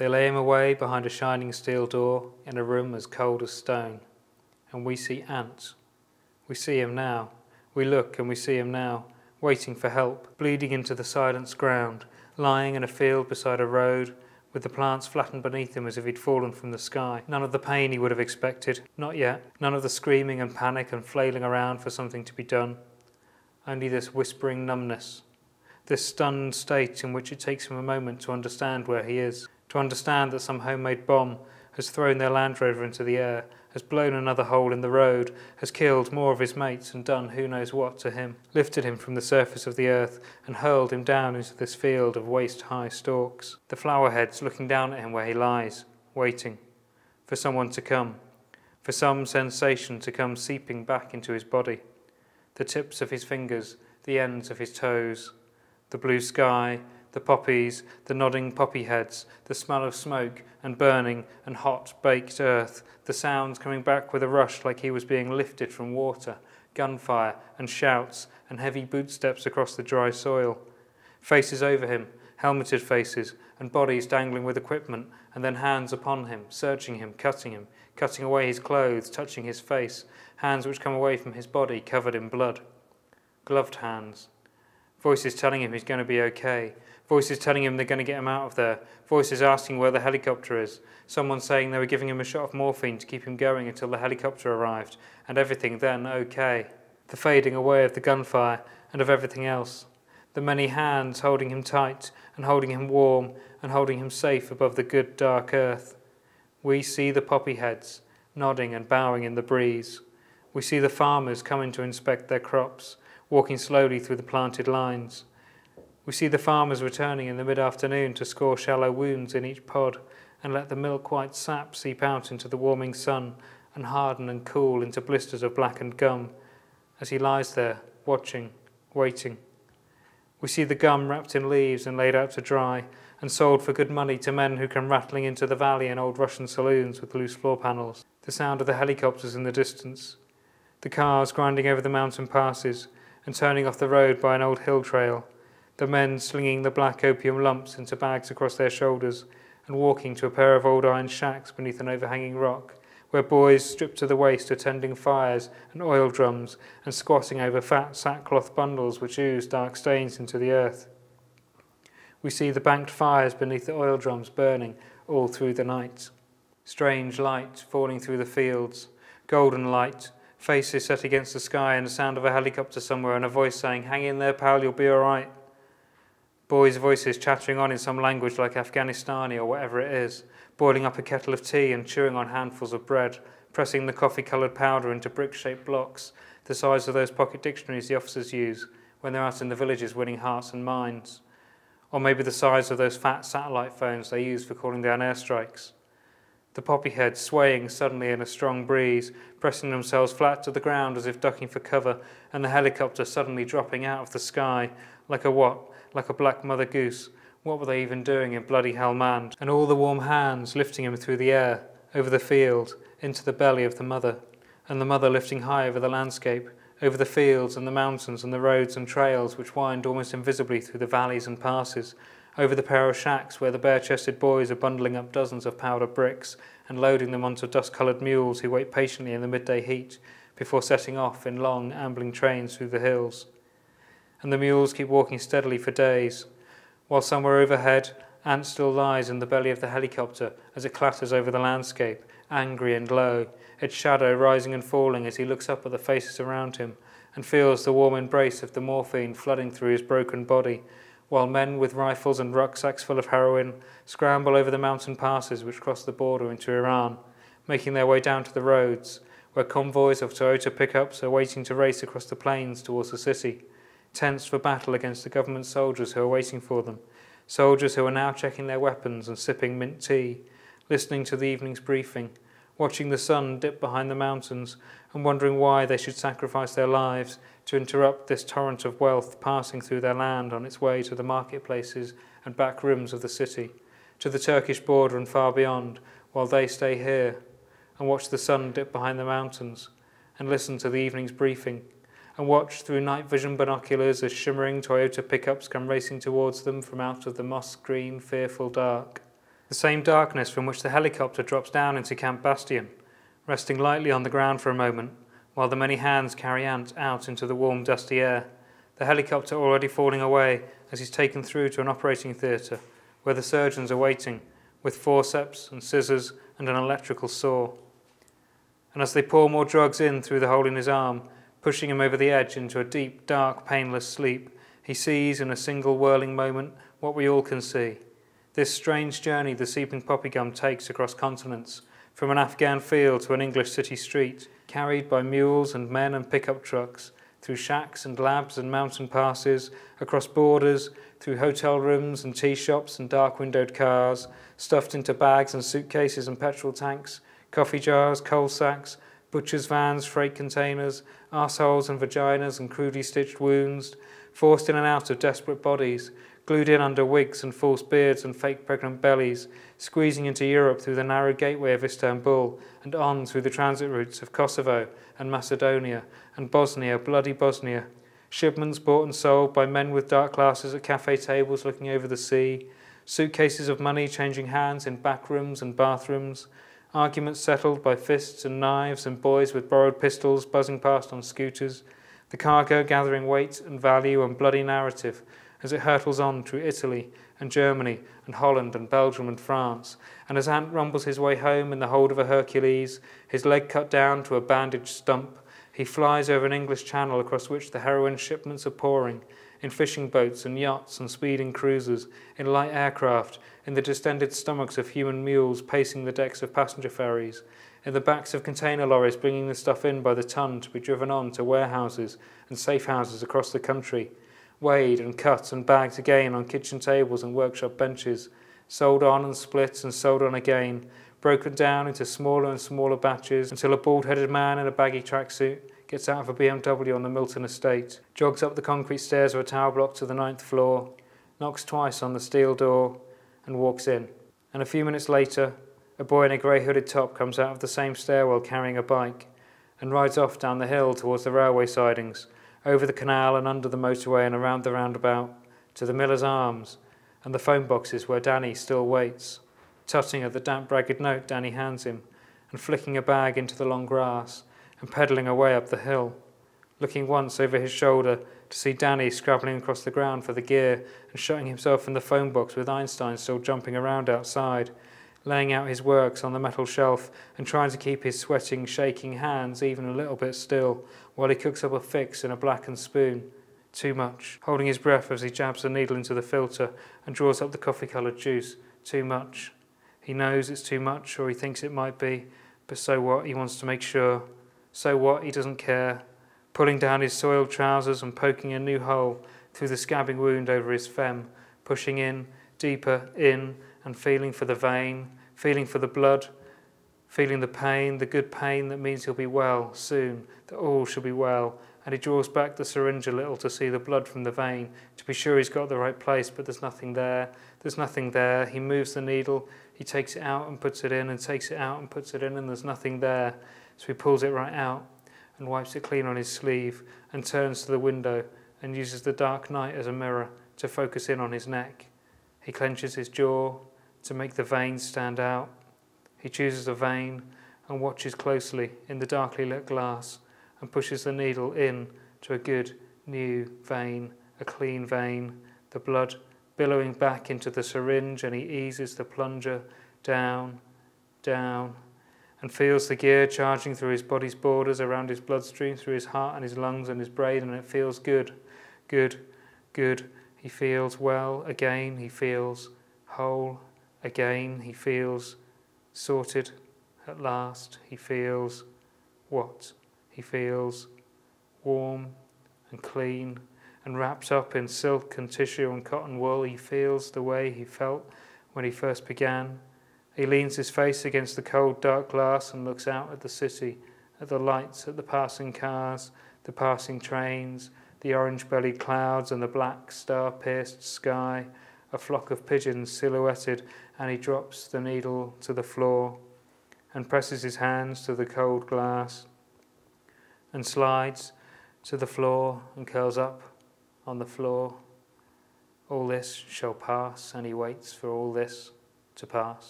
They lay him away behind a shining steel door in a room as cold as stone. And we see ants. We see him now. We look and we see him now, waiting for help, bleeding into the silenced ground, lying in a field beside a road, with the plants flattened beneath him as if he'd fallen from the sky. None of the pain he would have expected, not yet. None of the screaming and panic and flailing around for something to be done. Only this whispering numbness, this stunned state in which it takes him a moment to understand where he is, to understand that some homemade bomb has thrown their Land Rover into the air, has blown another hole in the road, has killed more of his mates and done who knows what to him, lifted him from the surface of the earth and hurled him down into this field of waist-high stalks. The flower heads looking down at him where he lies, waiting for someone to come, for some sensation to come seeping back into his body. The tips of his fingers, the ends of his toes, the blue sky, the poppies, the nodding poppy heads, the smell of smoke and burning and hot baked earth, the sounds coming back with a rush like he was being lifted from water, gunfire and shouts and heavy bootsteps across the dry soil. Faces over him, helmeted faces, and bodies dangling with equipment, and then hands upon him, searching him, cutting away his clothes, touching his face, hands which come away from his body covered in blood. Gloved hands. Voices telling him he's going to be okay. Voices telling him they're going to get him out of there. Voices asking where the helicopter is. Someone saying they were giving him a shot of morphine to keep him going until the helicopter arrived, and everything then okay. The fading away of the gunfire and of everything else. The many hands holding him tight and holding him warm and holding him safe above the good dark earth. We see the poppy heads nodding and bowing in the breeze. We see the farmers coming to inspect their crops, walking slowly through the planted lines. We see the farmers returning in the mid-afternoon to score shallow wounds in each pod and let the milk-white sap seep out into the warming sun and harden and cool into blisters of blackened gum as he lies there, watching, waiting. We see the gum wrapped in leaves and laid out to dry and sold for good money to men who come rattling into the valley in old Russian saloons with loose floor panels. The sound of the helicopters in the distance. The cars grinding over the mountain passes and turning off the road by an old hill trail. The men slinging the black opium lumps into bags across their shoulders and walking to a pair of old iron shacks beneath an overhanging rock, where boys stripped to the waist are tending fires and oil drums and squatting over fat sackcloth bundles which ooze dark stains into the earth. We see the banked fires beneath the oil drums burning all through the night. Strange light falling through the fields, golden light, faces set against the sky and the sound of a helicopter somewhere and a voice saying, "Hang in there, pal, you'll be all right." Boys' voices chattering on in some language like Afghanistani or whatever it is, boiling up a kettle of tea and chewing on handfuls of bread, pressing the coffee-coloured powder into brick-shaped blocks, the size of those pocket dictionaries the officers use when they're out in the villages winning hearts and minds. Or maybe the size of those fat satellite phones they use for calling down airstrikes. The poppy heads swaying suddenly in a strong breeze, pressing themselves flat to the ground as if ducking for cover, and the helicopter suddenly dropping out of the sky like a what? Like a black mother goose. What were they even doing in bloody hell, man? And all the warm hands lifting him through the air, over the field, into the belly of the mother, and the mother lifting high over the landscape, over the fields and the mountains and the roads and trails which wind almost invisibly through the valleys and passes, over the pair of shacks where the bare-chested boys are bundling up dozens of powder bricks and loading them onto dust-coloured mules who wait patiently in the midday heat before setting off in long, ambling trains through the hills. And the mules keep walking steadily for days, while somewhere overhead, Ant still lies in the belly of the helicopter as it clatters over the landscape, angry and low, its shadow rising and falling as he looks up at the faces around him and feels the warm embrace of the morphine flooding through his broken body, while men with rifles and rucksacks full of heroin scramble over the mountain passes which cross the border into Iran, making their way down to the roads, where convoys of Toyota pickups are waiting to race across the plains towards the city, tensed for battle against the government soldiers who are waiting for them, soldiers who are now checking their weapons and sipping mint tea, listening to the evening's briefing, watching the sun dip behind the mountains and wondering why they should sacrifice their lives to interrupt this torrent of wealth passing through their land on its way to the marketplaces and back rooms of the city, to the Turkish border and far beyond, while they stay here and watch the sun dip behind the mountains and listen to the evening's briefing, and watch through night vision binoculars as shimmering Toyota pickups come racing towards them from out of the moss-green, fearful dark. The same darkness from which the helicopter drops down into Camp Bastion, resting lightly on the ground for a moment, while the many hands carry Ant out into the warm, dusty air, the helicopter already falling away as he's taken through to an operating theatre, where the surgeons are waiting, with forceps and scissors and an electrical saw. And as they pour more drugs in through the hole in his arm, pushing him over the edge into a deep, dark, painless sleep, he sees in a single whirling moment what we all can see. This strange journey the seeping poppy gum takes across continents, from an Afghan field to an English city street, carried by mules and men and pickup trucks, through shacks and labs and mountain passes, across borders, through hotel rooms and tea shops and dark-windowed cars, stuffed into bags and suitcases and petrol tanks, coffee jars, coal sacks, butchers' vans, freight containers, arseholes and vaginas and crudely stitched wounds, forced in and out of desperate bodies, glued in under wigs and false beards and fake pregnant bellies, squeezing into Europe through the narrow gateway of Istanbul and on through the transit routes of Kosovo and Macedonia and Bosnia, bloody Bosnia. Shipments bought and sold by men with dark glasses at cafe tables looking over the sea, suitcases of money changing hands in back rooms and bathrooms, arguments settled by fists and knives and boys with borrowed pistols buzzing past on scooters, the cargo gathering weight and value and bloody narrative as it hurtles on through Italy and Germany and Holland and Belgium and France, and as Ant rumbles his way home in the hold of a Hercules, his leg cut down to a bandaged stump, he flies over an English channel across which the heroin shipments are pouring, in fishing boats and yachts and speeding cruisers, in light aircraft, in the distended stomachs of human mules pacing the decks of passenger ferries, in the backs of container lorries bringing the stuff in by the ton to be driven on to warehouses and safe houses across the country, weighed and cut and bagged again on kitchen tables and workshop benches, sold on and split and sold on again, broken down into smaller and smaller batches until a bald-headed man in a baggy tracksuit gets out of a BMW on the Milton estate, jogs up the concrete stairs of a tower block to the 9th floor, knocks twice on the steel door and walks in. And a few minutes later, a boy in a grey hooded top comes out of the same stairwell carrying a bike and rides off down the hill towards the railway sidings, over the canal and under the motorway and around the roundabout, to the Miller's Arms and the phone boxes where Danny still waits, tutting at the damp ragged note Danny hands him and flicking a bag into the long grass and pedalling away up the hill, looking once over his shoulder to see Danny scrabbling across the ground for the gear and shutting himself in the phone box with Einstein still jumping around outside, laying out his works on the metal shelf and trying to keep his sweating, shaking hands even a little bit still while he cooks up a fix in a blackened spoon. Too much. Holding his breath as he jabs the needle into the filter and draws up the coffee-coloured juice. Too much. He knows it's too much, or he thinks it might be, but so what? He wants to make sure. So what? He doesn't care. Pulling down his soiled trousers and poking a new hole through the scabbing wound over his fem, pushing in, deeper in, and feeling for the vein, feeling for the blood, feeling the pain, the good pain that means he'll be well soon, that all shall be well. And he draws back the syringe a little to see the blood from the vein, to be sure he's got the right place, but there's nothing there. There's nothing there. He moves the needle, he takes it out and puts it in, and takes it out and puts it in, and there's nothing there. So he pulls it right out and wipes it clean on his sleeve and turns to the window and uses the dark night as a mirror to focus in on his neck. He clenches his jaw to make the veins stand out. He chooses a vein and watches closely in the darkly lit glass and pushes the needle in to a good new vein, a clean vein, the blood billowing back into the syringe, and he eases the plunger down, down, and feels the gear charging through his body's borders, around his bloodstream, through his heart and his lungs and his brain, and it feels good, good, good. He feels well again, he feels whole again, he feels sorted at last, he feels what? He feels warm and clean and wrapped up in silk and tissue and cotton wool. He feels the way he felt when he first began. He leans his face against the cold dark glass and looks out at the city, at the lights, at the passing cars, the passing trains, the orange-bellied clouds and the black star-pierced sky, a flock of pigeons silhouetted, and he drops the needle to the floor and presses his hands to the cold glass and slides to the floor and curls up on the floor. All this shall pass, and he waits for all this to pass.